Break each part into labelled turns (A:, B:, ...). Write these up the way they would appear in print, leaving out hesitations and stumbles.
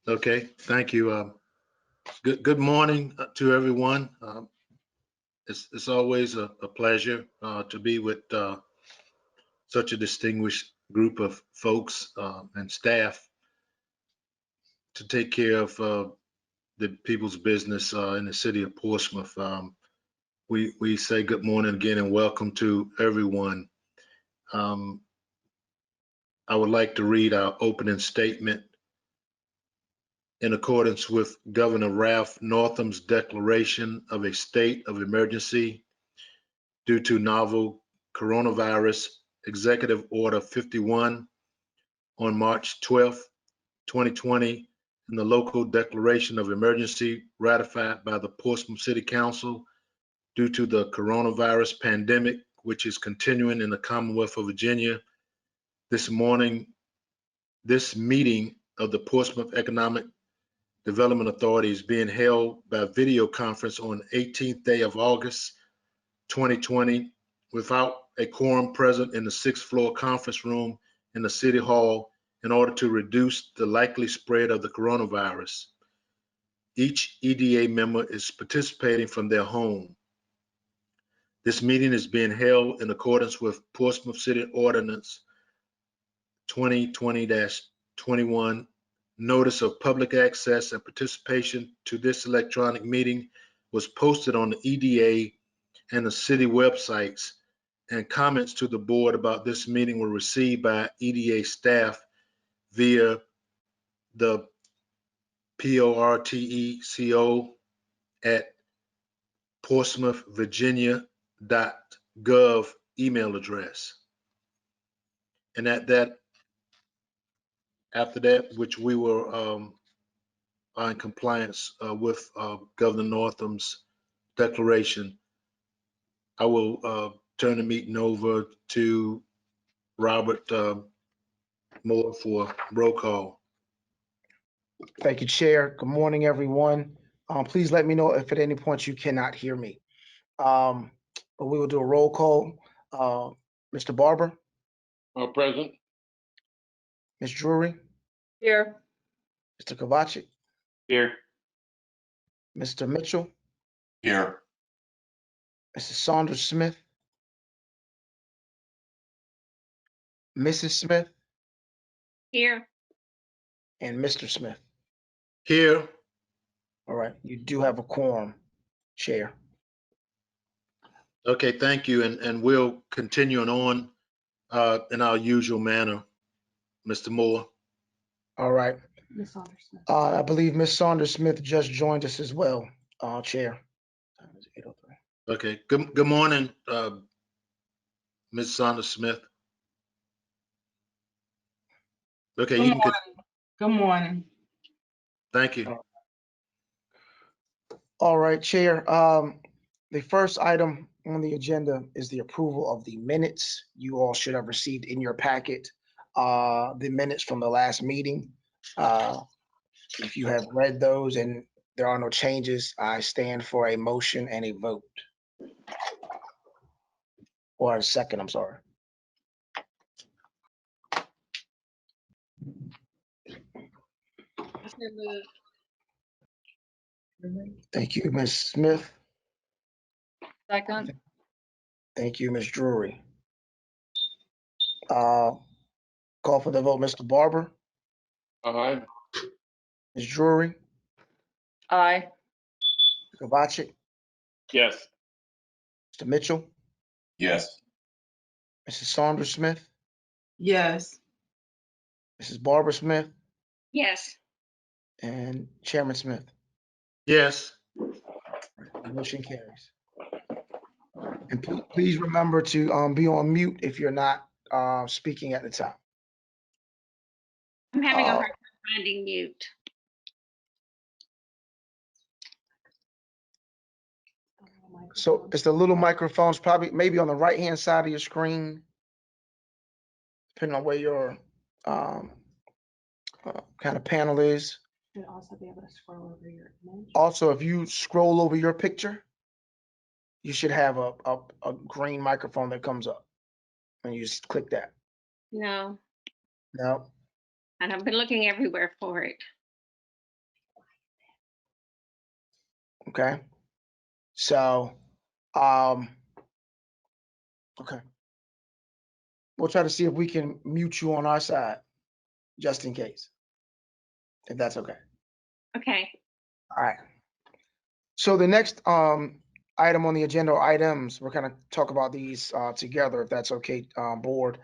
A: Okay, thank you. Good morning to everyone. It's always a pleasure to be with such a distinguished group of folks and staff to take care of the people's business in the city of Portsmouth. We say good morning again and welcome to everyone. I would like to read our opening statement. In accordance with Governor Ralph Northam's declaration of a state of emergency due to novel coronavirus, Executive Order 51 on March 12th, 2020, and the local declaration of emergency ratified by the Portsmouth City Council due to the coronavirus pandemic, which is continuing in the Commonwealth of Virginia. This morning, this meeting of the Portsmouth Economic Development Authority is being held by video conference on 18th day of August 2020 without a quorum present in the 6th floor conference room in the City Hall in order to reduce the likely spread of the coronavirus. Each EDA member is participating from their home. This meeting is being held in accordance with Portsmouth City Ordinance 2020-21. Notice of public access and participation to this electronic meeting was posted on the EDA and the city websites, and comments to the board about this meeting were received by EDA staff via the portsmouthvirginia.gov email address. And after that, which we were are in compliance with Governor Northam's declaration, I will turn the meeting over to Robert Moore for roll call.
B: Thank you, Chair. Good morning, everyone. Please let me know if at any point you cannot hear me. But we will do a roll call. Mr. Barber?
C: Present.
B: Ms. Drury?
D: Here.
B: Mr. Kovacic?
C: Here.
B: Mr. Mitchell?
C: Here.
B: Mrs. Saunders Smith? Mrs. Smith?
D: Here.
B: And Mr. Smith?
A: Here.
B: All right, you do have a quorum, Chair.
A: Okay, thank you. And we'll continue on in our usual manner. Mr. Moore.
B: All right.
D: Ms. Saunders Smith.
B: I believe Ms. Saunders Smith just joined us as well, Chair. Time is 8:03.
A: Okay, good morning, Ms. Saunders Smith. Okay, you can.
D: Good morning.
A: Thank you.
B: All right, Chair. The first item on the agenda is the approval of the minutes. You all should have received in your packet the minutes from the last meeting. If you have read those and there are no changes, I stand for a motion and a vote. Or a second, I'm sorry. Thank you, Ms. Smith.
D: Second.
B: Thank you, Ms. Drury. Call for the vote, Mr. Barber,
C: Aye.
B: Ms. Drury,
D: Aye.
B: Kovacic,
C: Yes.
B: Mr. Mitchell,
C: Yes.
B: Mrs. Saunders Smith,
D: Yes.
B: Mrs. Barbara Smith,
D: Yes.
B: and Chairman Smith.
A: Yes.
B: The motion carries. And please remember to be on mute if you're not speaking at the time.
E: I'm having a hard time finding mute.
B: So it's the little microphones, probably maybe on the right-hand side of your screen, depending on where your kind of panel is.
D: Should also be able to scroll over your image.
B: Also, if you scroll over your picture, you should have a green microphone that comes up, and you just click that.
E: No,
B: No.
E: and I've been looking everywhere for it.
B: Okay. So, okay. We'll try to see if we can mute you on our side, just in case, if that's okay.
E: Okay.
B: All right. So the next item on the agenda, or items, we're gonna talk about these together, if that's okay, board.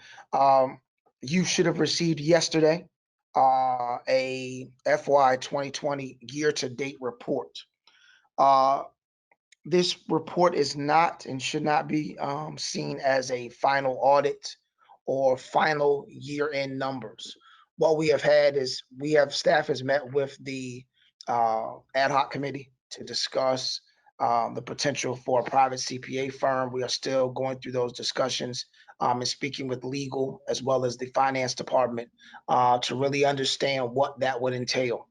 B: You should have received yesterday a FY 2020 year-to-date report. This report is not and should not be seen as a final audit or final year-end numbers. What we have had is staff has met with the ad hoc committee to discuss the potential for a private CPA firm. We are still going through those discussions and speaking with legal as well as the finance department to really understand what that would entail.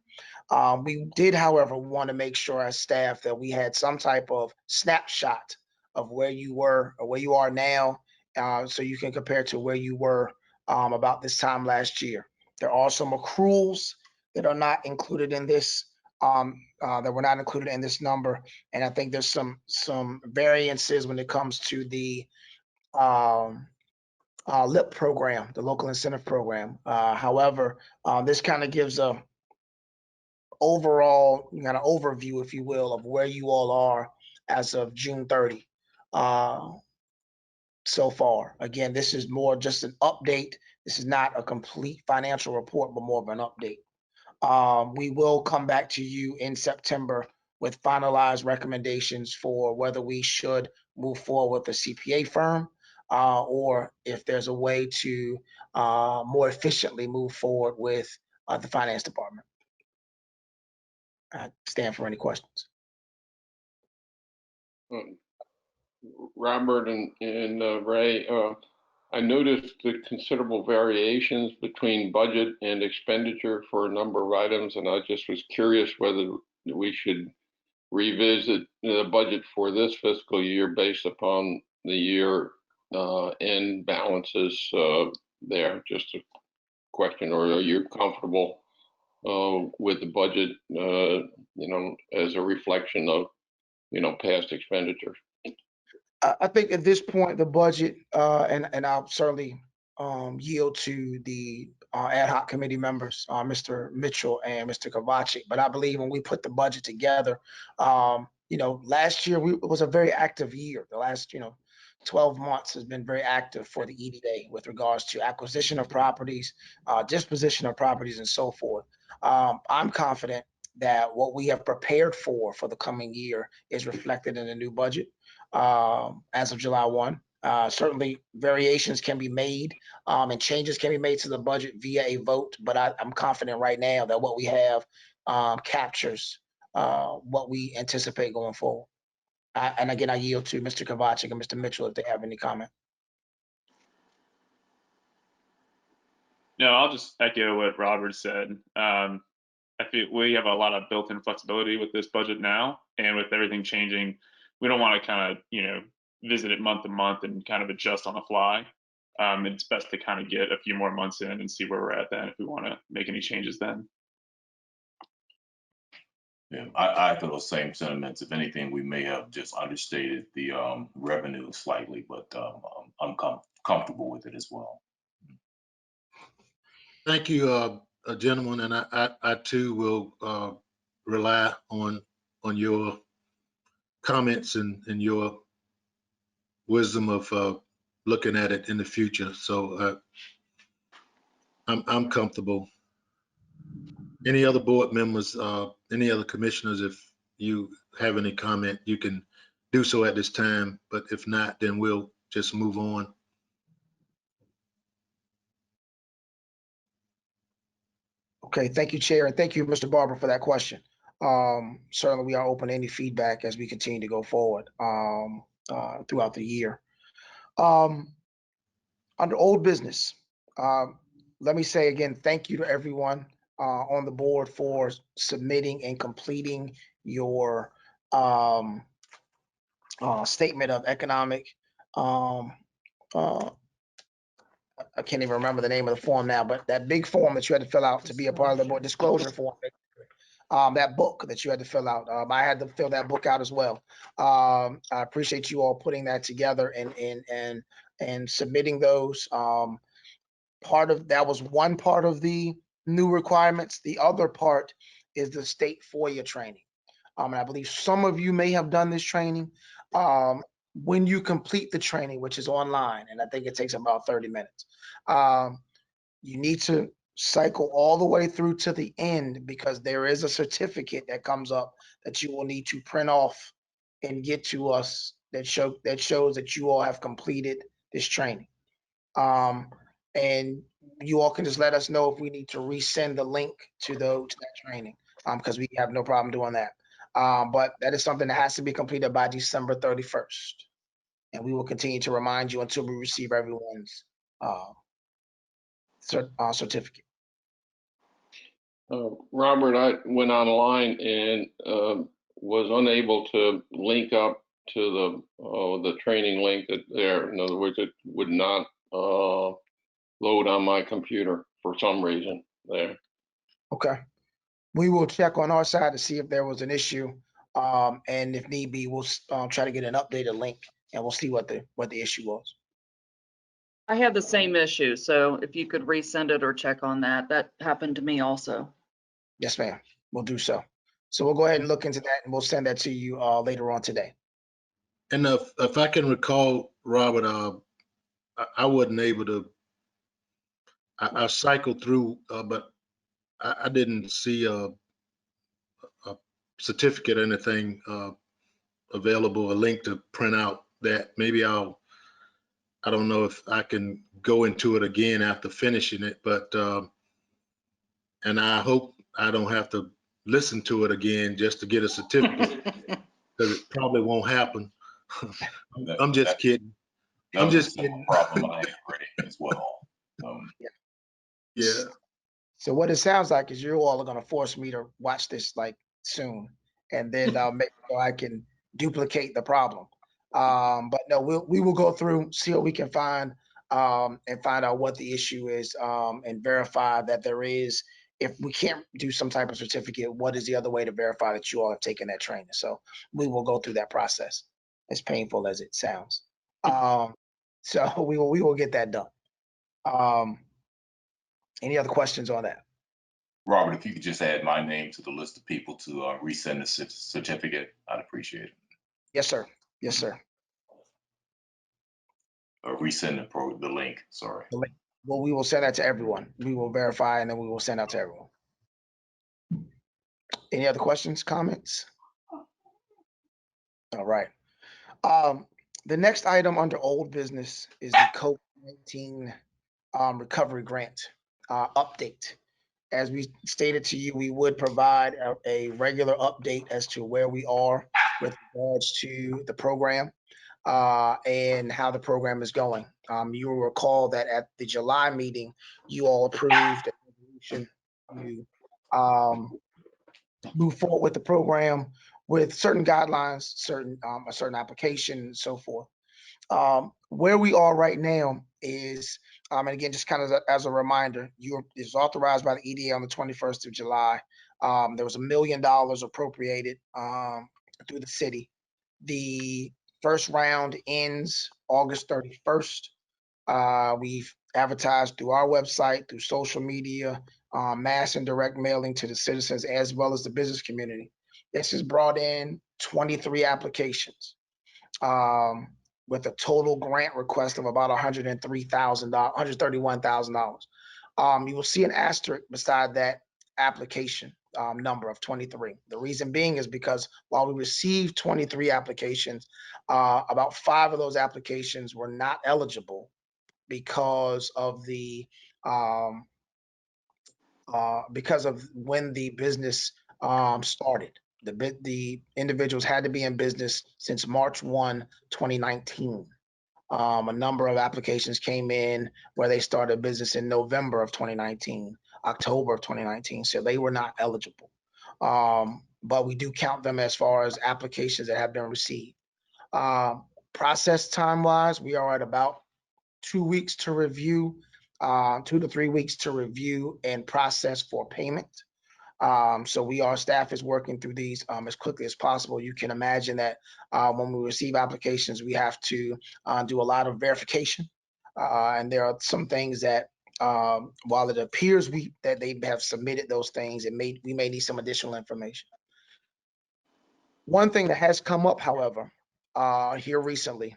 B: We did, however, want to make sure as staff that we had some type of snapshot of where you were or where you are now, so you can compare to where you were about this time last year. There are some accruals that are not included in this, that were not included in this number, and I think there's some variances when it comes to the LIP program, the local incentive program. However, this kind of gives a overall kind of overview, if you will, of where you all are as of June 30 so far. Again, this is more just an update. This is not a complete financial report, but more of an update. We will come back to you in September with finalized recommendations for whether we should move forward with a CPA firm or if there's a way to more efficiently move forward with the finance department. I stand for any questions.
C: Robert and Ray, I noticed the considerable variations between budget and expenditure for a number of items, and I just was curious whether we should revisit the budget for this fiscal year based upon the year end balances there. Just a question, or are you comfortable with the budget, as a reflection of, past expenditures?
B: I think at this point, the budget, and I'll certainly yield to the ad hoc committee members, Mr. Mitchell and Mr. Kovacic. But I believe when we put the budget together, last year it was a very active year. The last, 12 months has been very active for the EDA with regards to acquisition of properties, disposition of properties, and so forth. I'm confident that what we have prepared for the coming year is reflected in the new budget as of July 1. Certainly variations can be made and changes can be made to the budget via a vote, but I'm confident right now that what we have captures what we anticipate going forward. And again, I yield to Mr. Kovacic and Mr. Mitchell if they have any comment.
F: No, I'll just echo what Robert said. I feel we have a lot of built-in flexibility with this budget now, and with everything changing, we don't want to kind of, visit it month to month and kind of adjust on the fly. It's best to kind of get a few more months in and see where we're at then if we want to make any changes then.
G: Yeah, I echo those same sentiments. If anything, we may have just understated the revenue slightly, but I'm comfortable with it as well.
A: Thank you, gentlemen, and I too will rely on your comments and your wisdom of looking at it in the future. So I'm comfortable. Any other board members, any other commissioners, if you have any comment, you can do so at this time. But if not, then we'll just move on.
B: Okay, thank you, Chair, and thank you, Mr. Barber, for that question. Certainly, we are open to any feedback as we continue to go forward throughout the year. Under old business, let me say again, thank you to everyone on the board for submitting and completing your statement of economic. I can't even remember the name of the form now, but that big form that you had to fill out to be a part of the board, disclosure form. that book that you had to fill out. I had to fill that book out as well. I appreciate you all putting that together and submitting those. Part of that was one part of the new requirements. The other part is the state FOIA training. And I believe some of you may have done this training. When you complete the training, which is online, and I think it takes about 30 minutes, you need to cycle all the way through to the end, because there is a certificate that comes up that you will need to print off and get to us that shows that you all have completed this training. And you all can just let us know if we need to resend the link to that training, because we have no problem doing that. But that is something that has to be completed by December 31st. And we will continue to remind you until we receive everyone's certificate.
C: Robert, I went online and was unable to link up to the training link that there. In other words, it would not load on my computer for some reason there.
B: Okay. We will check on our side to see if there was an issue. And if need be, we'll try to get an updated link, and we'll see what the issue was.
H: I had the same issue, so if you could resend it or check on that. That happened to me also.
B: Yes, ma'am. We'll do so. So we'll go ahead and look into that, and we'll send that to you later on today.
A: And if I can recall, Robert, I wasn't able to. I cycled through, but I didn't see a certificate or anything available, a link to print out. That maybe I don't know if I can go into it again after finishing it, but and I hope I don't have to listen to it again just to get a certificate, because it probably won't happen. I'm just kidding. I'm just kidding.
G: Problem I had already as well.
B: Yeah. So what it sounds like is you all are going to force me to watch this like soon, and then make sure I can duplicate the problem. But no, we will go through, see what we can find, and find out what the issue is, and verify that there is. If we can't do some type of certificate, what is the other way to verify that you all have taken that training? So we will go through that process, as painful as it sounds. So we will get that done. Any other questions on that?
G: Robert, if you could just add my name to the list of people to resend the certificate, I'd appreciate it.
B: Yes, sir. Yes, sir.
G: Resend the link, sorry.
B: The link. Well, we will send that to everyone. We will verify, and then we will send out to everyone. Any other questions, comments? All right. The next item under old business is the COVID-19 recovery grant update. As we stated to you, we would provide a regular update as to where we are with regards to the program and how the program is going. You will recall that at the July meeting, you all approved a resolution to move forward with the program with certain guidelines, a certain application, and so forth. Where we are right now is, and again, just kind of as a reminder, it was authorized by the EDA on the 21st of July. There was $1 million appropriated through the city. The first round ends August 31st. We've advertised through our website, through social media, mass and direct mailing to the citizens as well as the business community. This has brought in 23 applications. With a total grant request of about $131,000. You will see an asterisk beside that application number of 23. The reason being is because while we received 23 applications, about 5 of those applications were not eligible because of when the business started. The individuals had to be in business since March 1, 2019. A number of applications came in where they started business in November of 2019, October of 2019, so they were not eligible. But we do count them as far as applications that have been received. Process time-wise, we are at about 2 weeks to review, 2 to 3 weeks to review and process for payment. So staff is working through these as quickly as possible. You can imagine that when we receive applications, we have to do a lot of verification. And there are some things that while it appears that they have submitted those things, we may need some additional information. One thing that has come up, however, here recently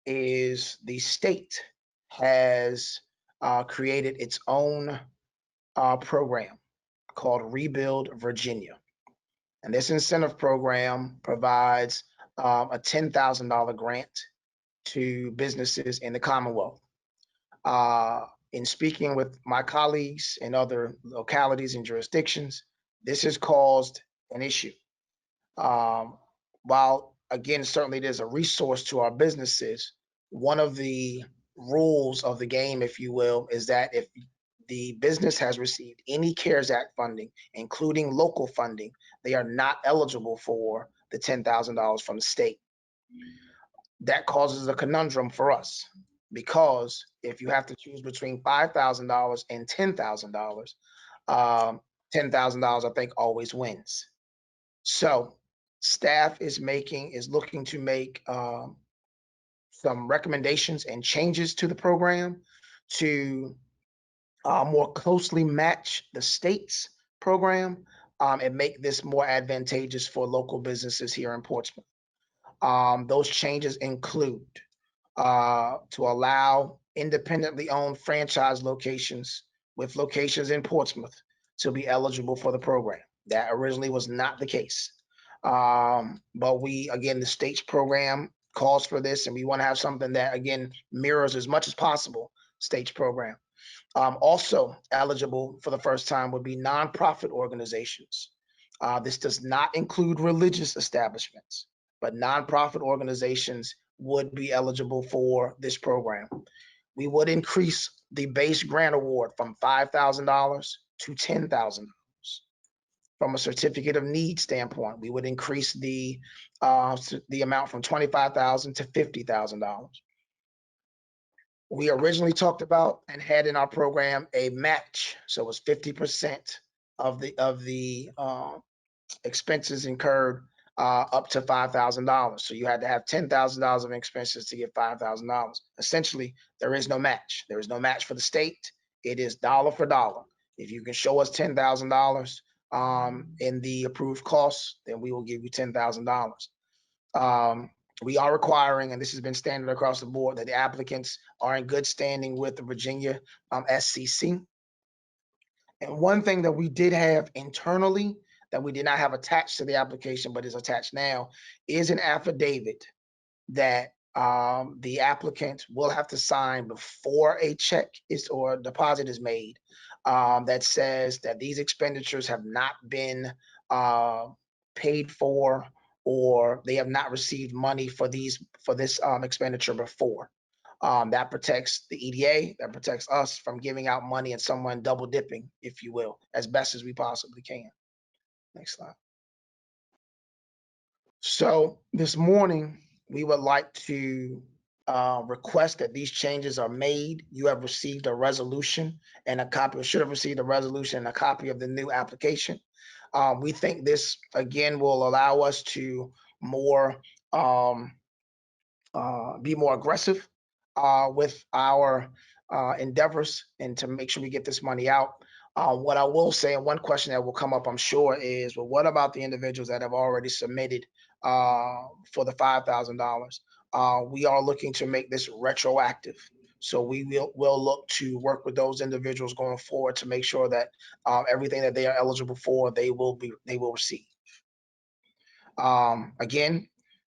B: is the state has created its own program called Rebuild Virginia. And this incentive program provides a $10,000 grant to businesses in the Commonwealth. In speaking with my colleagues in other localities and jurisdictions, this has caused an issue. While, again, certainly there's a resource to our businesses, one of the rules of the game, if you will, is that if the business has received any CARES Act funding, including local funding, they are not eligible for the $10,000 from the state. That causes a conundrum for us, because if you have to choose between $5,000 and $10,000, $10,000 I think always wins. So staff is looking to make some recommendations and changes to the program to more closely match the state's program and make this more advantageous for local businesses here in Portsmouth. Those changes include to allow independently owned franchise locations with locations in Portsmouth to be eligible for the program. That originally was not the case. But the state's program calls for this, and we want to have something that, again, mirrors as much as possible state's program. Also eligible for the first time would be nonprofit organizations. This does not include religious establishments, but nonprofit organizations would be eligible for this program. We would increase the base grant award from $5,000 to $10,000. From a certificate of need standpoint, we would increase the amount from $25,000 to $50,000. We originally talked about and had in our program a match, so it was 50% of the expenses incurred up to $5,000. So you had to have $10,000 of expenses to get $5,000. Essentially, there is no match. There is no match for the state. It is dollar for dollar. If you can show us $10,000 in the approved costs, then we will give you $10,000. We are requiring, and this has been standard across the board, that the applicants are in good standing with the Virginia SCC. And one thing that we did have internally that we did not have attached to the application, but is attached now, is an affidavit that the applicant will have to sign before a check or deposit is made, that says that these expenditures have not been paid for, or they have not received money for this expenditure before. That protects the EDA, that protects us from giving out money and someone double dipping, if you will, as best as we possibly can. Next slide. So this morning, we would like to request that these changes are made. You have received a resolution and a copy, or should have received a resolution and a copy of the new application. We think this, again, will allow us to be more aggressive with our endeavors and to make sure we get this money out. What I will say, and one question that will come up, I'm sure, is, well, what about the individuals that have already submitted for the $5,000? We are looking to make this retroactive. So we will look to work with those individuals going forward to make sure that everything that they are eligible for, they will receive. Again,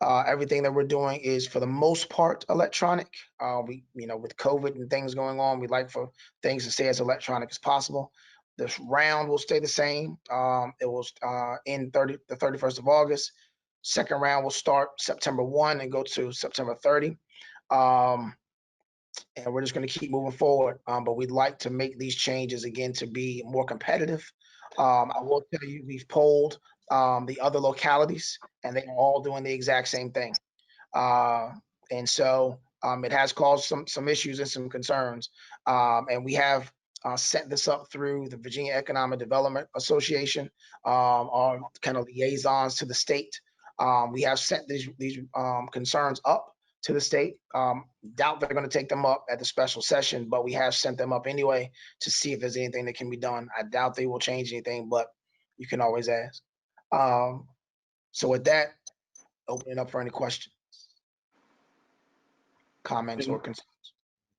B: everything that we're doing is, for the most part, electronic. With COVID and things going on, we'd like for things to stay as electronic as possible. This round will stay the same. It will end the 31st of August. Second round will start September 1 and go to September 30. And we're just going to keep moving forward. But we'd like to make these changes, again, to be more competitive. I will tell you, we've polled the other localities, and they're all doing the exact same thing. And so it has caused some issues and some concerns. And we have sent this up through the Virginia Economic Development Association, our kind of liaisons to the state. We have sent these concerns up to the state. Doubt they're going to take them up at the special session, but we have sent them up anyway to see if there's anything that can be done. I doubt they will change anything, but you can always ask. So with that, open it up for any questions, comments, or concerns.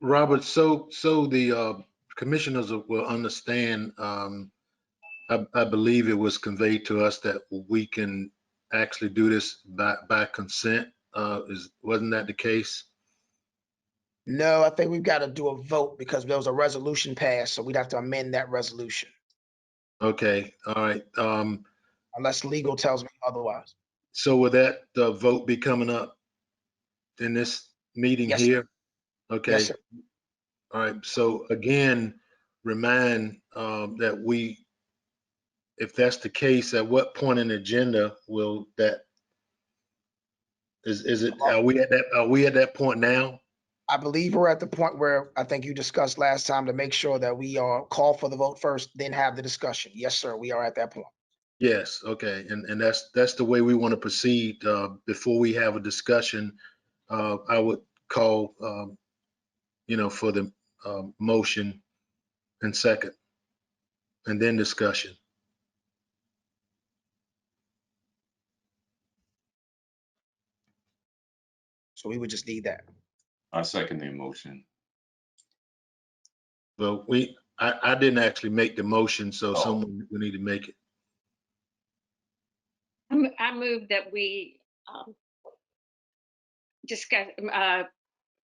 A: Robert, so the commissioners will understand, I believe it was conveyed to us that we can actually do this by consent. Wasn't that the case?
B: No, I think we've got to do a vote because there was a resolution passed, so we'd have to amend that resolution
A: Okay, all right.
B: unless legal tells me otherwise.
A: So will that vote be coming up in this meeting
B: Yes,
A: here? Okay.
B: Yes, sir.
A: All right. So again, remind that if that's the case, at what point in the agenda will that is it? Are we at that point now?
B: I believe we're at the point where I think you discussed last time to make sure that we are call for the vote first, then have the discussion. Yes, sir. We are at that point.
A: Yes. Okay. And that's the way we want to proceed. Before we have a discussion, I would call, for the motion and second, and then discussion.
B: So we would just need that.
G: I second the motion.
A: Well, I didn't actually make the motion, so
G: Oh.
A: someone we need to make it.
E: I move that we discuss, I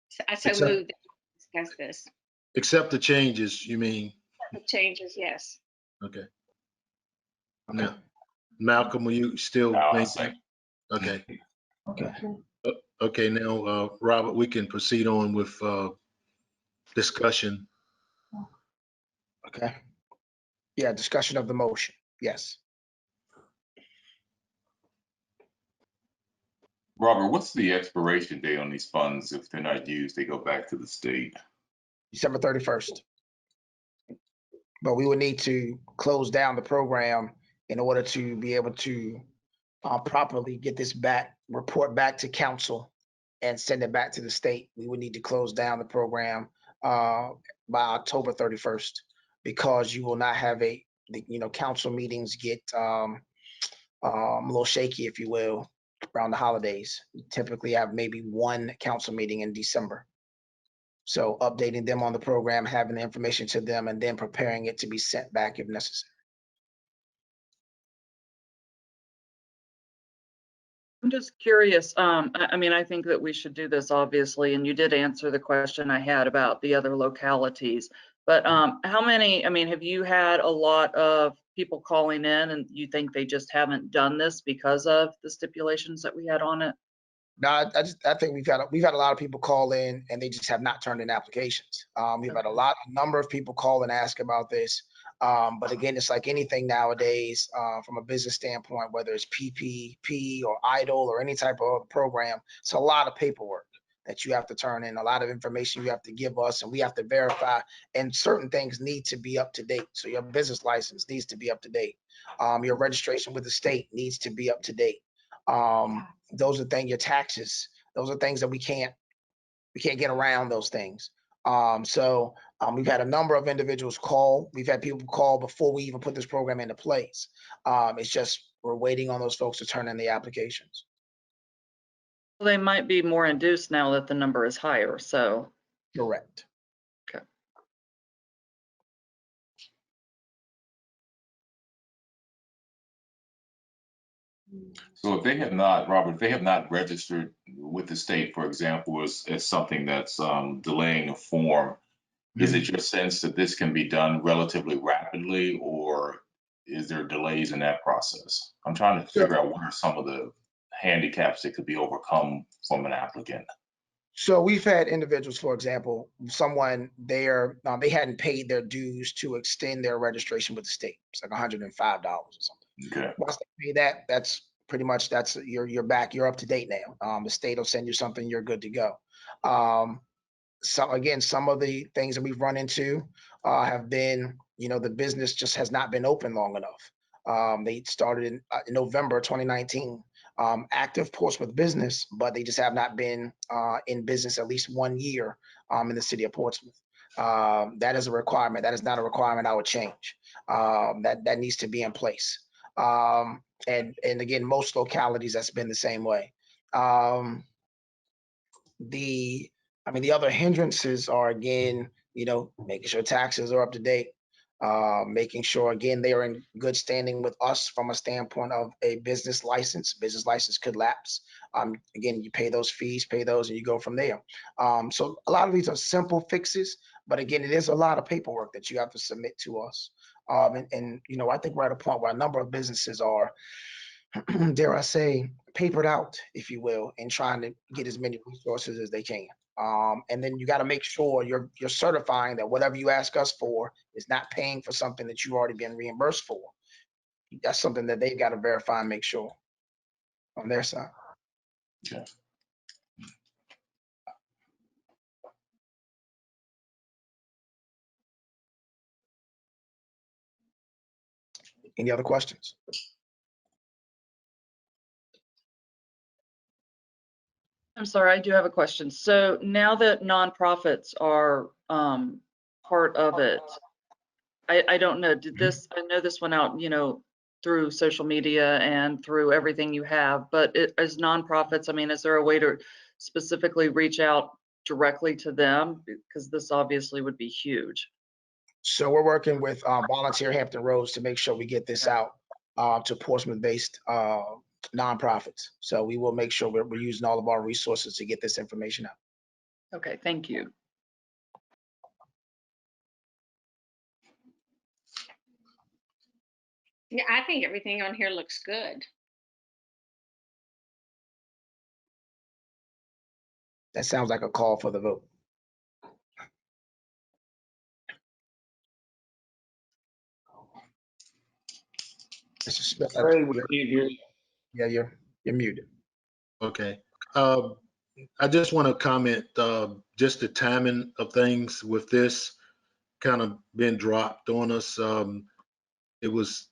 E: so
A: Accept-
E: move that we discuss this.
A: Accept the changes, you mean?
E: The changes, yes.
A: Okay.
B: Okay.
A: Now, Malcolm, will you still
G: No, I'll
A: make?
G: second.
A: Okay.
B: Okay.
A: Okay, now, Robert, we can proceed on with discussion.
B: Okay. Yeah, discussion of the motion. Yes.
G: Robert, what's the expiration date on these funds? If they're not used, they go back to the state.
B: December 31st. But we would need to close down the program in order to be able to properly get this back, report back to council and send it back to the state. We would need to close down the program by October 31st because you will not have council meetings get a little shaky, if you will, around the holidays. We typically have maybe one council meeting in December. So updating them on the program, having the information to them, and then preparing it to be sent back if necessary.
H: I'm just curious. I mean, I think that we should do this obviously, and you did answer the question I had about the other localities. But how many, I mean, have you had a lot of people calling in and you think they just haven't done this because of the stipulations that we had on it?
B: No, I think we've had a lot of people call in and they just have not turned in applications. We've had a number of people call and ask about this. But again, it's like anything nowadays, from a business standpoint, whether it's PPP or EIDL or any type of program, it's a lot of paperwork that you have to turn in, a lot of information you have to give us, and we have to verify, and certain things need to be up to date. So your business license needs to be up to date. Your registration with the state needs to be up to date. Those are things, your taxes, those are things that we can't get around those things. So we've had a number of individuals call. We've had people call before we even put this program into place. It's just we're waiting on those folks to turn in the applications.
H: Well, they might be more induced now that the number is higher, so.
B: Correct.
H: Okay.
G: So if they have not, Robert, if they have not registered with the state, for example, as something that's delaying a form, is it your sense that this can be done relatively rapidly, or is there delays in that process? I'm trying to figure out what are some of the handicaps that could be overcome from an applicant.
B: So we've had individuals, for example, someone there, they hadn't paid their dues to extend their registration with the state. It's like $105 or something.
G: Okay.
B: Once they pay that, that's pretty much, you're back, you're up to date now. The state will send you something, you're good to go. So again, some of the things that we've run into have been, the business just has not been open long enough. They started in November 2019, active Portsmouth business, but they just have not been in business at least 1 year in the city of Portsmouth. That is a requirement. That is not a requirement I would change. That needs to be in place. And again, most localities that's been the same way. The other hindrances are, again, making sure taxes are up to date, making sure, again, they are in good standing with us from a standpoint of a business license. Business license could lapse. Again, you pay those fees, and you go from there. So a lot of these are simple fixes, but again, it is a lot of paperwork that you have to submit to us. And I think we're at a point where a number of businesses are, dare I say, papered out, if you will, in trying to get as many resources as they can. And then you got to make sure you're certifying that whatever you ask us for is not paying for something that you've already been reimbursed for. That's something that they've got to verify and make sure on their side.
G: Okay.
B: Any other questions?
H: I'm sorry, I do have a question. So now that nonprofits are part of it, I don't know, I know this went out, through social media and through everything you have, but as nonprofits, is there a way to specifically reach out directly to them? Because this obviously would be huge.
B: So we're working with Volunteer Hampton Roads to make sure we get this out to Portsmouth-based nonprofits. So we will make sure we're using all of our resources to get this information out.
H: Okay, thank you.
E: Yeah, I think everything on here looks good.
B: That sounds like a call for the vote. Mr. Smith,
C: Ray, we can't hear you.
B: yeah, you're muted.
A: Okay. I just want to comment, just the timing of things with this kind of been dropped on us. It was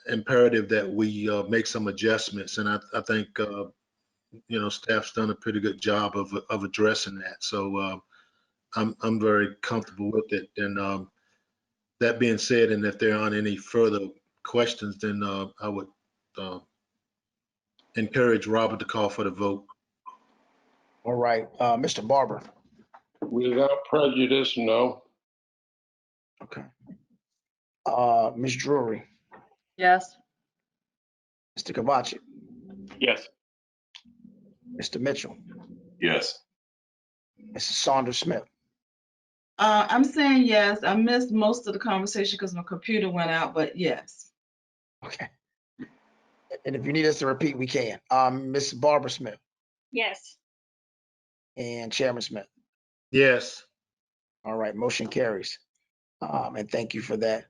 A: imperative that we make some adjustments, and I think staff's done a pretty good job of addressing that. So I'm very comfortable with it. And that being said, and if there aren't any further questions, then I would encourage Robert to call for the vote.
B: All right, Mr. Barber.
C: Without prejudice, no.
B: Okay. Ms. Drury.
H: Yes.
B: Mr. Kavachi.
F: Yes.
B: Mr. Mitchell.
G: Yes.
B: Mrs. Saunders Smith.
D: I'm saying yes. I missed most of the conversation because my computer went out, but yes.
B: Okay. And if you need us to repeat, we can. Ms. Barbara Smith
E: Yes.
B: and Chairman Smith.
A: Yes.
B: All right, motion carries. And thank you for that.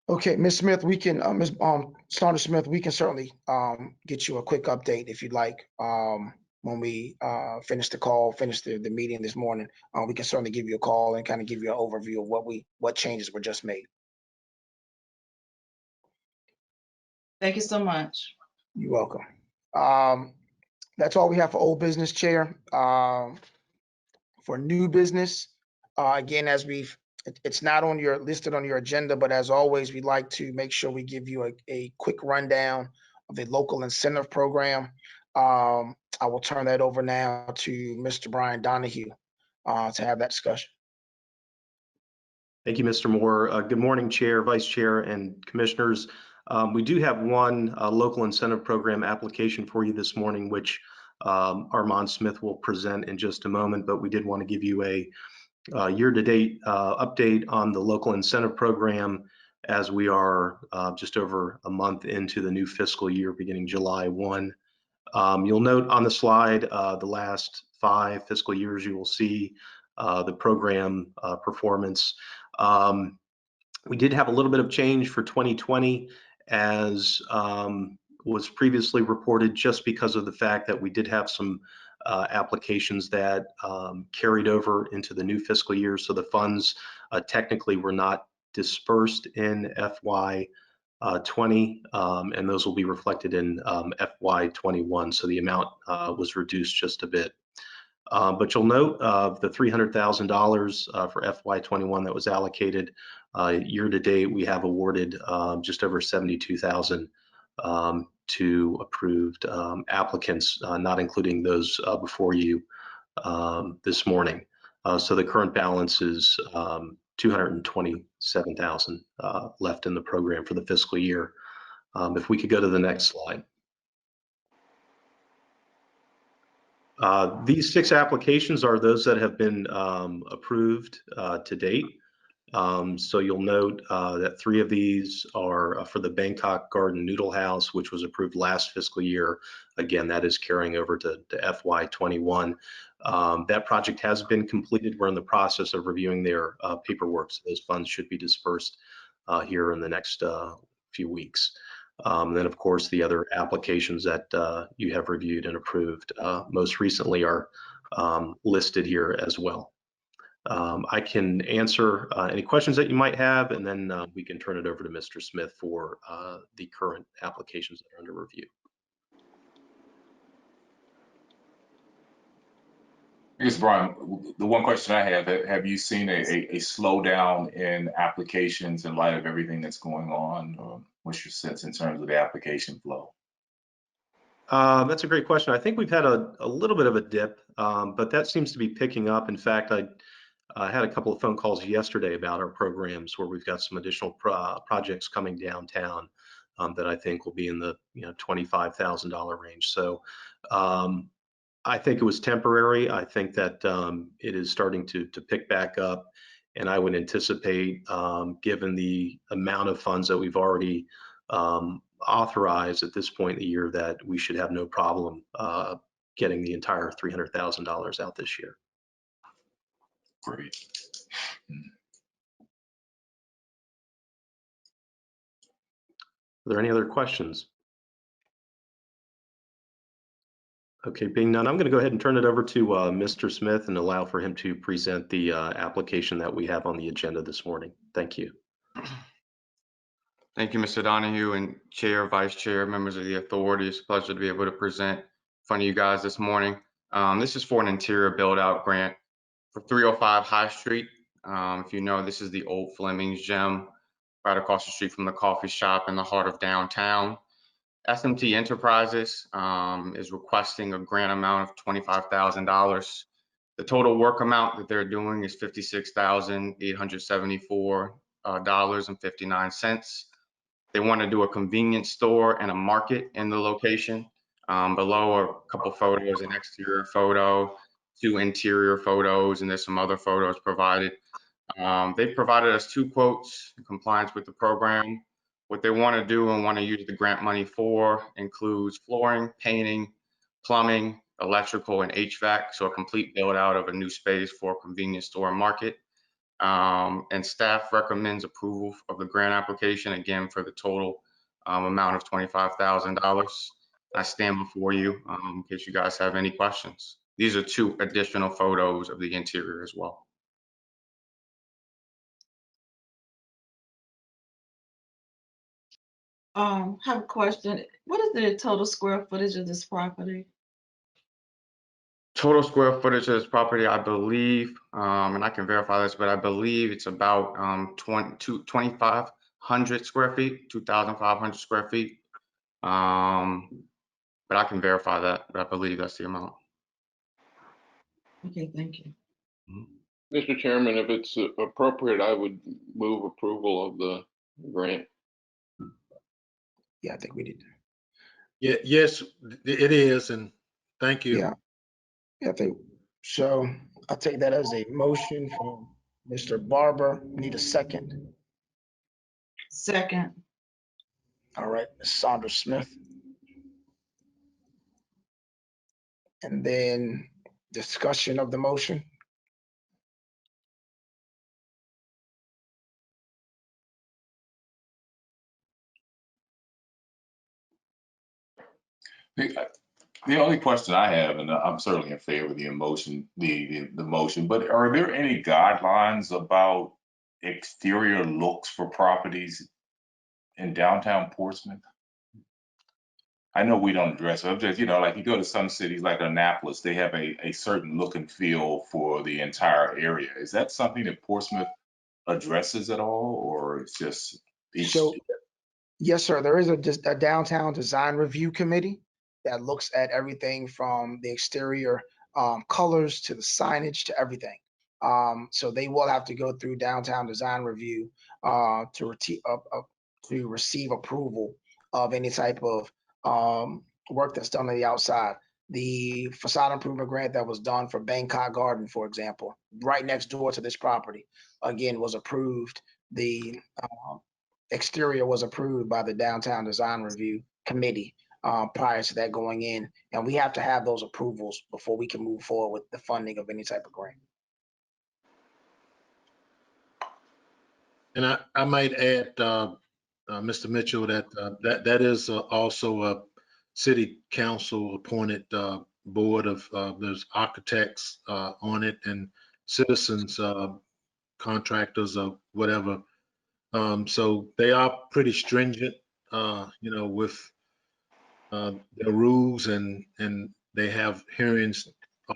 B: Okay, Ms. Smith, we can, Ms. Saunders Smith, we can certainly get you a quick update if you'd like. When we finish the meeting this morning, we can certainly give you a call and kind of give you an overview of what changes were just made.
D: Thank you so much.
B: You're welcome. That's all we have for old business, Chair. For new business, again, it's not listed on your agenda, but as always, we'd like to make sure we give you a quick rundown of the local incentive program. I will turn that over now to Mr. Brian Donahue to have that discussion.
I: Thank you, Mr. Moore. Good morning, Chair, Vice Chair, and Commissioners. We do have one local incentive program application for you this morning, which Armand Smith will present in just a moment, but we did want to give you a year-to-date update on the local incentive program as we are just over a month into the new fiscal year beginning July 1. You'll note on the slide the last 5 fiscal years, you will see the program performance. We did have a little bit of change for 2020 as was previously reported, just because of the fact that we did have some applications that carried over into the new fiscal year. So the funds technically were not dispersed in FY 20, and those will be reflected in FY 21. So the amount was reduced just a bit. But you'll note the $300,000 for FY 21 that was allocated year to date, we have awarded just over 72,000 to approved applicants, not including those before you this morning. So the current balance is 227,000 left in the program for the fiscal year. If we could go to the next slide. These 6 applications are those that have been approved to date. So you'll note that 3 of these are for the Bangkok Garden Noodle House, which was approved last fiscal year. Again, that is carrying over to FY 21. That project has been completed. We're in the process of reviewing their paperwork, so those funds should be dispersed here in the next few weeks. Then, of course, the other applications that you have reviewed and approved most recently are listed here as well. I can answer any questions that you might have, and then we can turn it over to Mr. Smith for the current applications that are under review.
G: I guess, Brian, the one question I have you seen a slowdown in applications in light of everything that's going on? What's your sense in terms of the application flow?
I: That's a great question. I think we've had a little bit of a dip, but that seems to be picking up. In fact, I had a couple of phone calls yesterday about our programs where we've got some additional projects coming downtown that I think will be in the $25,000 range. So I think it was temporary. I think that it is starting to pick back up, and I would anticipate, given the amount of funds that we've already authorized at this point in the year, that we should have no problem getting the entire $300,000 out this year.
G: Great.
I: Are there any other questions? Okay, being none, I'm going to go ahead and turn it over to Mr. Smith and allow for him to present the application that we have on the agenda this morning. Thank you.
J: Thank you, Mr. Donahue, and Chair, Vice Chair, members of the authority. It's a pleasure to be able to present in front of you guys this morning. This is for an interior build-out grant for 305 High Street. If you know, this is the old Fleming's Gym, right across the street from the coffee shop in the heart of downtown. SMT Enterprises is requesting a grant amount of $25,000. The total work amount that they're doing is $56,874.59. They want to do a convenience store and a market in the location. Below are a couple photos, an exterior photo, 2 interior photos, and there's some other photos provided. They provided us 2 quotes in compliance with the program. What they want to do and want to use the grant money for includes flooring, painting, plumbing, electrical, and HVAC, so a complete build out of a new space for a convenience store and market. And staff recommends approval of the grant application, again, for the total amount of $25,000. I stand before you in case you guys have any questions. These are 2 additional photos of the interior as well.
D: Have a question. What is the total square footage of this property?
J: Total square footage of this property, I believe, and I can verify this, but I believe it's about 2,500 square feet, 2,500 square feet. But I can verify that, but I believe that's the amount.
D: Okay, thank you.
C: Mr. Chairman, if it's appropriate, I would move approval of the grant.
B: Yeah, I think we did.
A: Yeah, yes, it is, and thank you.
B: Yeah, I think so. I'll take that as a motion from Mr. Barber. Need a second.
D: Second.
B: All right, Ms. Saunders Smith. And then discussion of the motion.
G: The only question I have, and I'm certainly in favor of the motion, the motion, but are there any guidelines about exterior looks for properties in downtown Portsmouth? I know we don't address it. I'm just, like you go to some cities like Annapolis, they have a certain look and feel for the entire area. Is that something that Portsmouth addresses at all, or it's just each?
B: So, yes, sir, there is a downtown design review committee that looks at everything from the exterior colors to the signage to everything. So they will have to go through downtown design review to receive approval of any type of work that's done on the outside. The facade improvement grant that was done for Bangkok Garden, for example, right next door to this property, again, was approved. The exterior was approved by the downtown design review committee prior to that going in, and we have to have those approvals before we can move forward with the funding of any type of grant.
A: And I might add, Mr. Mitchell, that that is also a city council appointed board of there's architects on it and citizens, contractors or whatever. So they are pretty stringent, with their rules, and they have hearings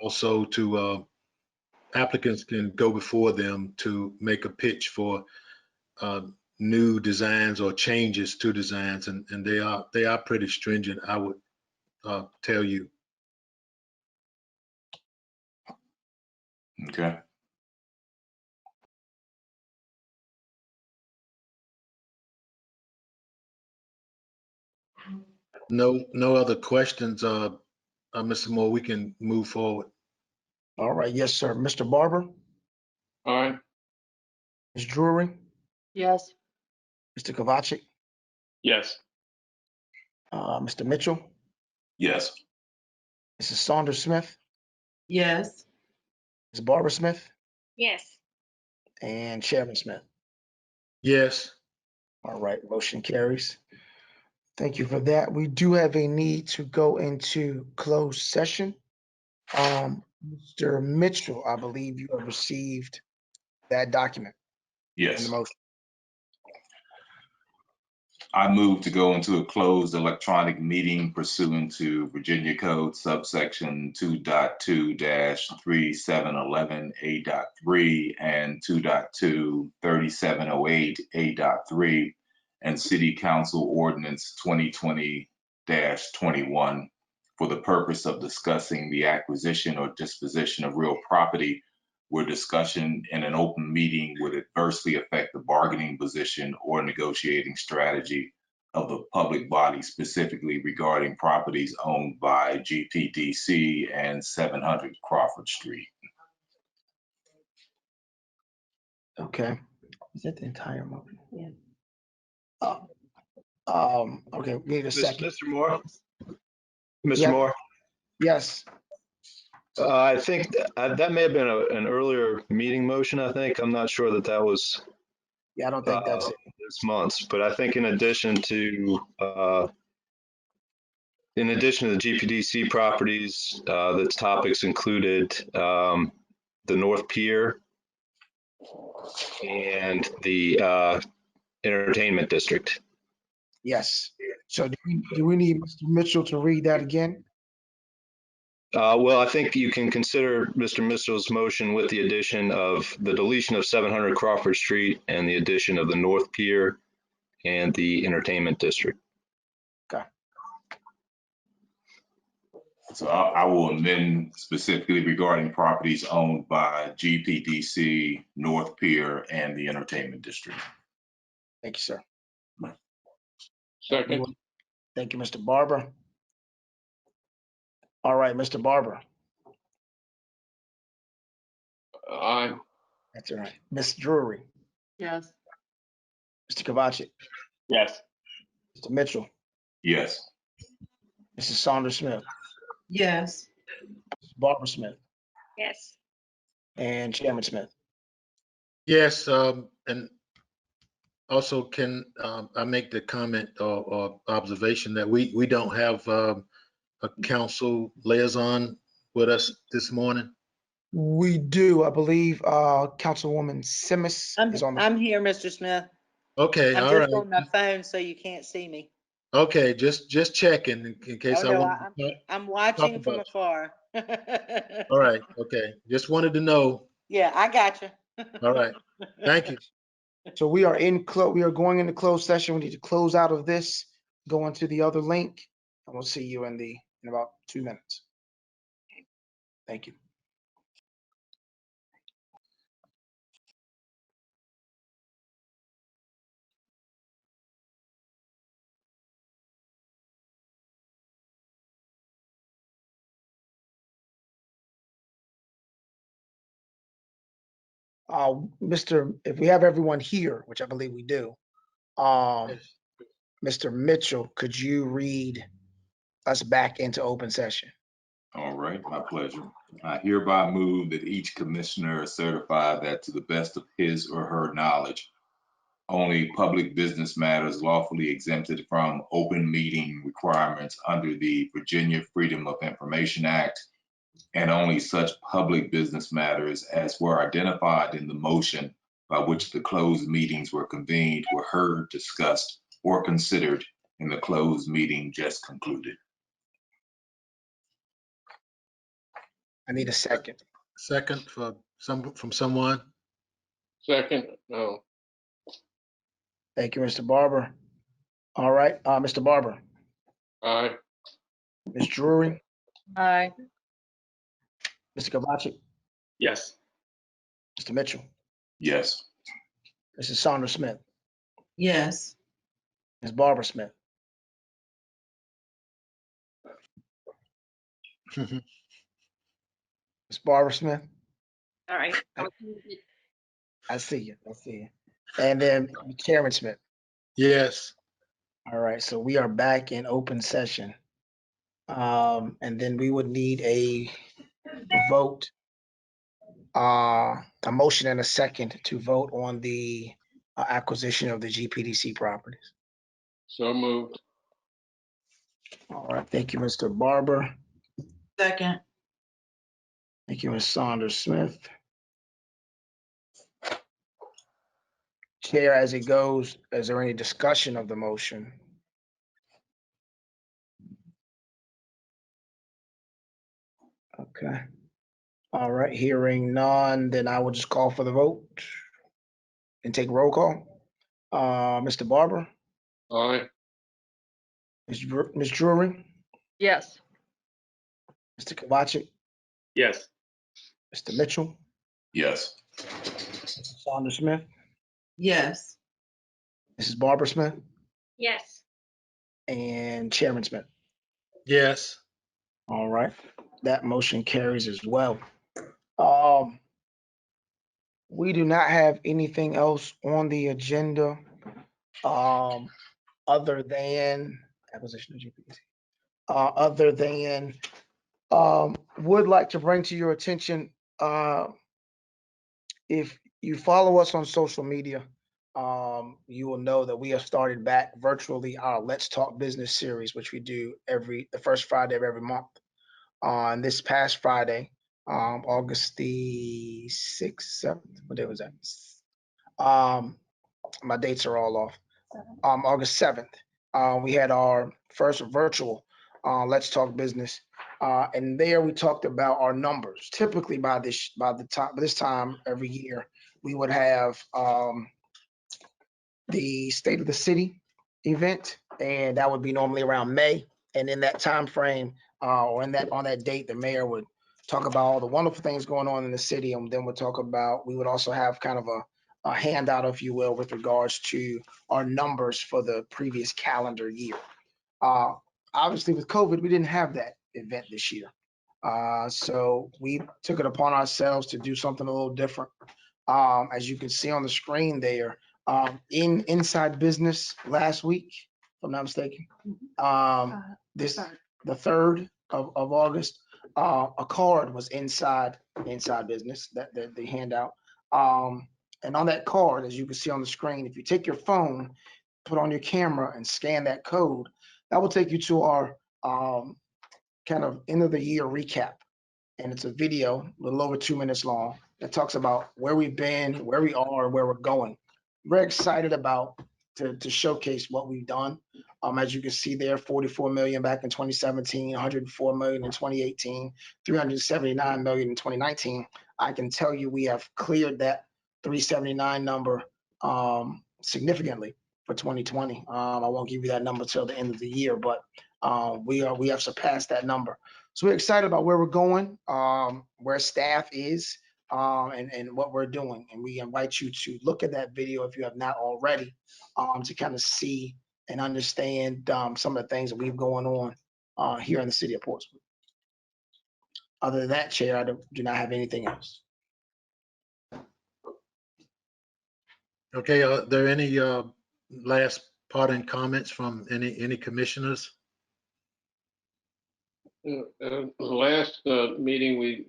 A: also to applicants can go before them to make a pitch for new designs or changes to designs, and they are pretty stringent, I would tell you.
G: Okay.
A: No other questions, Mr. Moore. We can move forward.
B: All right, yes, sir. Mr. Barber,
C: Aye.
B: Ms. Drury,
H: Yes.
B: Mr. Kovacic,
F: Yes.
B: Mr. Mitchell,
G: Yes.
B: Mrs. Saunders Smith,
D: Yes.
B: Ms. Barbara Smith,
E: Yes.
B: and Chairman Smith.
A: Yes.
B: All right, motion carries. Thank you for that. We do have a need to go into closed session. Mr. Mitchell, I believe you have received that document in
G: Yes.
B: the motion.
G: I move to go into a closed electronic meeting pursuant to Virginia Code subsection 2.2-3711 A.3 and 2.2-3708 A.3 and City Council Ordinance 2020-21 for the purpose of discussing the acquisition or disposition of real property where discussion in an open meeting would adversely affect the bargaining position or negotiating strategy of the public body, specifically regarding properties owned by GPDC and 700 Crawford Street.
B: Okay. Is that the entire motion?
D: Yeah.
B: Okay, we need a second.
K: Mr. Moore? Mr.
B: Yep.
K: Moore?
B: Yes.
K: I think that may have been an earlier meeting motion, I think. I'm not sure that was
B: Yeah, I don't think that's it.
K: this month's, but I think in addition to the GPDC properties, the topics included the North Pier and the entertainment district.
B: Yes. So do we need Mr. Mitchell to read that again?
K: Well, I think you can consider Mr. Mitchell's motion with the addition of the deletion of 700 Crawford Street and the addition of the North Pier and the entertainment district.
B: Okay.
G: So I will amend specifically regarding properties owned by GPDC, North Pier, and the entertainment district.
B: Thank you, sir.
C: Second.
B: Thank you, Mr. Barber. All right, Mr. Barber.
C: Aye.
B: That's all right. Ms. Drury,
H: Yes.
B: Mr. Kovacic,
F: Yes.
B: Mr. Mitchell,
G: Yes.
B: Mrs. Saunders Smith,
D: Yes.
B: Ms. Barbara Smith,
E: Yes.
B: and Chairman Smith.
A: Yes. And also, can I make the comment or observation that we don't have a council liaison with us this morning?
B: We do, I believe, Councilwoman Simmons is on the.
L: I'm here, Mr. Smith.
A: Okay,
L: I'm
A: all right.
L: just on my phone, so you can't see me.
A: Okay, just checking in case
L: Oh,
A: I
L: no,
A: want to
L: I'm
A: talk
L: watching from
A: about
L: afar.
A: you. All right, okay. Just wanted to know.
L: Yeah, I got you.
A: All right, thank you.
B: So we are going into closed session. We need to close out of this, go into the other link, and we'll see you in about 2 minutes. Thank you. If we have everyone here, which I believe we do, Mr. Mitchell, could you read us back into open session?
G: All right, my pleasure. I hereby move that each commissioner certify that to the best of his or her knowledge, only public business matters lawfully exempted from open meeting requirements under the Virginia Freedom of Information Act, and only such public business matters as were identified in the motion by which the closed meetings were convened were heard, discussed, or considered in the closed meeting just concluded.
B: I need a second.
A: Second from someone.
C: Second, no.
B: Thank you, Mr. Barber. All right, Mr. Barber,
C: Aye.
B: Ms. Drury,
H: Aye.
B: Mr. Kovacic,
F: Yes.
B: Mr. Mitchell,
G: Yes.
B: Mrs. Saunders Smith,
D: Yes.
B: Ms. Barbara Smith, Ms. Barbara Smith.
E: All right.
B: I see you. And then Chairman Smith.
A: Yes.
B: All right, so we are back in open session. And then we would need a vote, a motion and a second to vote on the acquisition of the GPDC properties.
C: So moved.
B: All right, thank you, Mr. Barber.
D: Second.
B: Thank you, Ms. Saunders Smith. Chair, as it goes, is there any discussion of the motion? Okay. All right, hearing none, then I will just call for the vote and take roll call. Mr. Barber,
C: Aye.
B: Ms. Drury,
H: Yes.
B: Mr. Kovacic,
F: Yes.
B: Mr. Mitchell,
G: Yes.
B: Mrs. Saunders Smith,
D: Yes.
B: Mrs. Barbara Smith,
E: Yes.
B: and Chairman Smith.
A: Yes.
B: All right, that motion carries as well. We do not have anything else on the agenda other than acquisition of GPDC. Other than would like to bring to your attention, if you follow us on social media, you will know that we have started back virtually our Let's Talk Business series, which we do the first Friday of every month. On this past Friday, August the 6th, 7th, what day was that? My dates are all off. August 7th, we had our first virtual Let's Talk Business. And there we talked about our numbers. Typically by this time every year, we would have the State of the City event, and that would be normally around May. And in that time frame, or on that date, the mayor would talk about all the wonderful things going on in the city, and then we would also have kind of a handout, if you will, with regards to our numbers for the previous calendar year. Obviously, with COVID, we didn't have that event this year. So we took it upon ourselves to do something a little different. As you can see on the screen there, in Inside Business last week, if I'm not mistaken, the 3rd of August, a card was inside Business that they hand out. And on that card, as you can see on the screen, if you take your phone, put on your camera and scan that code, that will take you to our kind of end of the year recap. And it's a video, a little over 2 minutes long, that talks about where we've been, where we are, where we're going. Very excited about to showcase what we've done. As you can see there, 44 million back in 2017, 104 million in 2018, 379 million in 2019. I can tell you we have cleared that 379 number significantly for 2020. I won't give you that number till the end of the year, but we have surpassed that number. So we're excited about where we're going, where staff is, and what we're doing. And we invite you to look at that video if you have not already, to kind of see and understand some of the things that we've going on here in the city of Portsmouth. Other than that, Chair, I do not have anything else.
A: Okay, are there any last parting comments from any commissioners?
C: Last meeting, we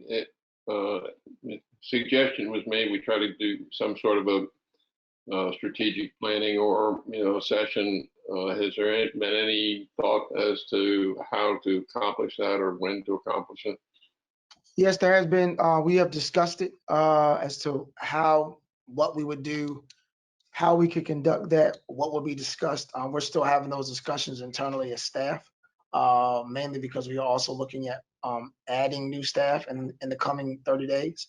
C: suggestion was made we try to do some sort of a strategic planning or session. Has there been any thought as to how to accomplish that or when to accomplish it?
B: Yes, there has been. We have discussed it as to what we would do, how we could conduct that, what will be discussed. We're still having those discussions internally as staff, mainly because we are also looking at adding new staff in the coming 30 days.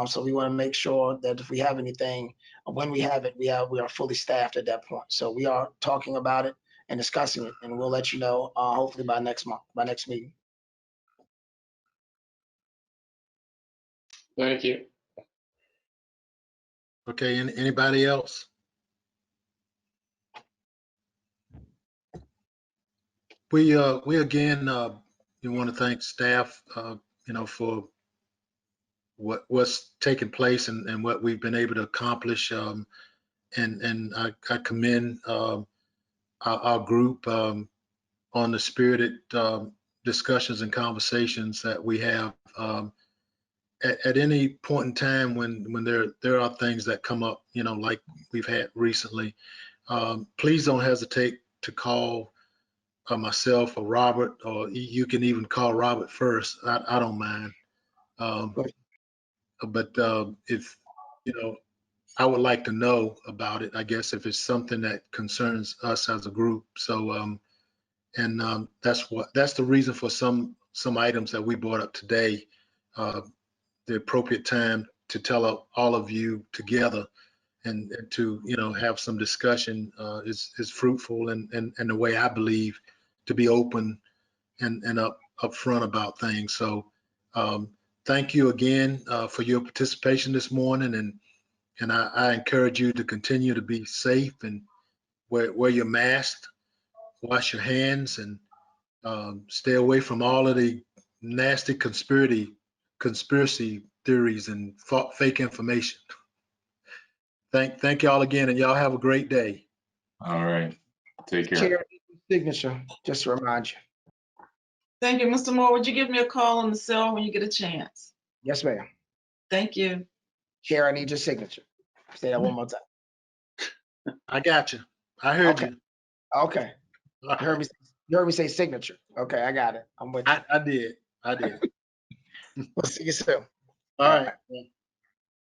B: So we want to make sure that if we have anything, when we have it, we are fully staffed at that point. So we are talking about it and discussing it, and we'll let you know hopefully by next month, by next meeting.
C: Thank you.
A: Okay, anybody else? We again, we want to thank staff, for what's taken place and what we've been able to accomplish. And I commend our group on the spirited discussions and conversations that we have. At any point in time when there are things that come up, like we've had recently, please don't hesitate to call myself or Robert, or you can even call Robert first. I don't mind. But if, I would like to know about it, I guess, if it's something that concerns us as a group. So, that's the reason for some items that we brought up today. The appropriate time to tell all of you together and to, have some discussion is fruitful and the way I believe to be open and upfront about things. So thank you again for your participation this morning, and I encourage you to continue to be safe and wear your mask, wash your hands, and stay away from all of the nasty conspiracy theories and fake information. Thank y'all again, and y'all have a great day.
G: All right. Take care.
B: Chair, signature, just to remind you.
D: Thank you. Mr. Moore, would you give me a call on the cell when you get a chance?
B: Yes, ma'am.
D: Thank you.
B: Chair, I need your signature. Say that one more time.
A: I got you. I heard
B: Okay.
A: you.
B: Okay. You heard me say signature. Okay, I got it. I'm with you.
A: I did.
B: We'll see you soon.
A: All right.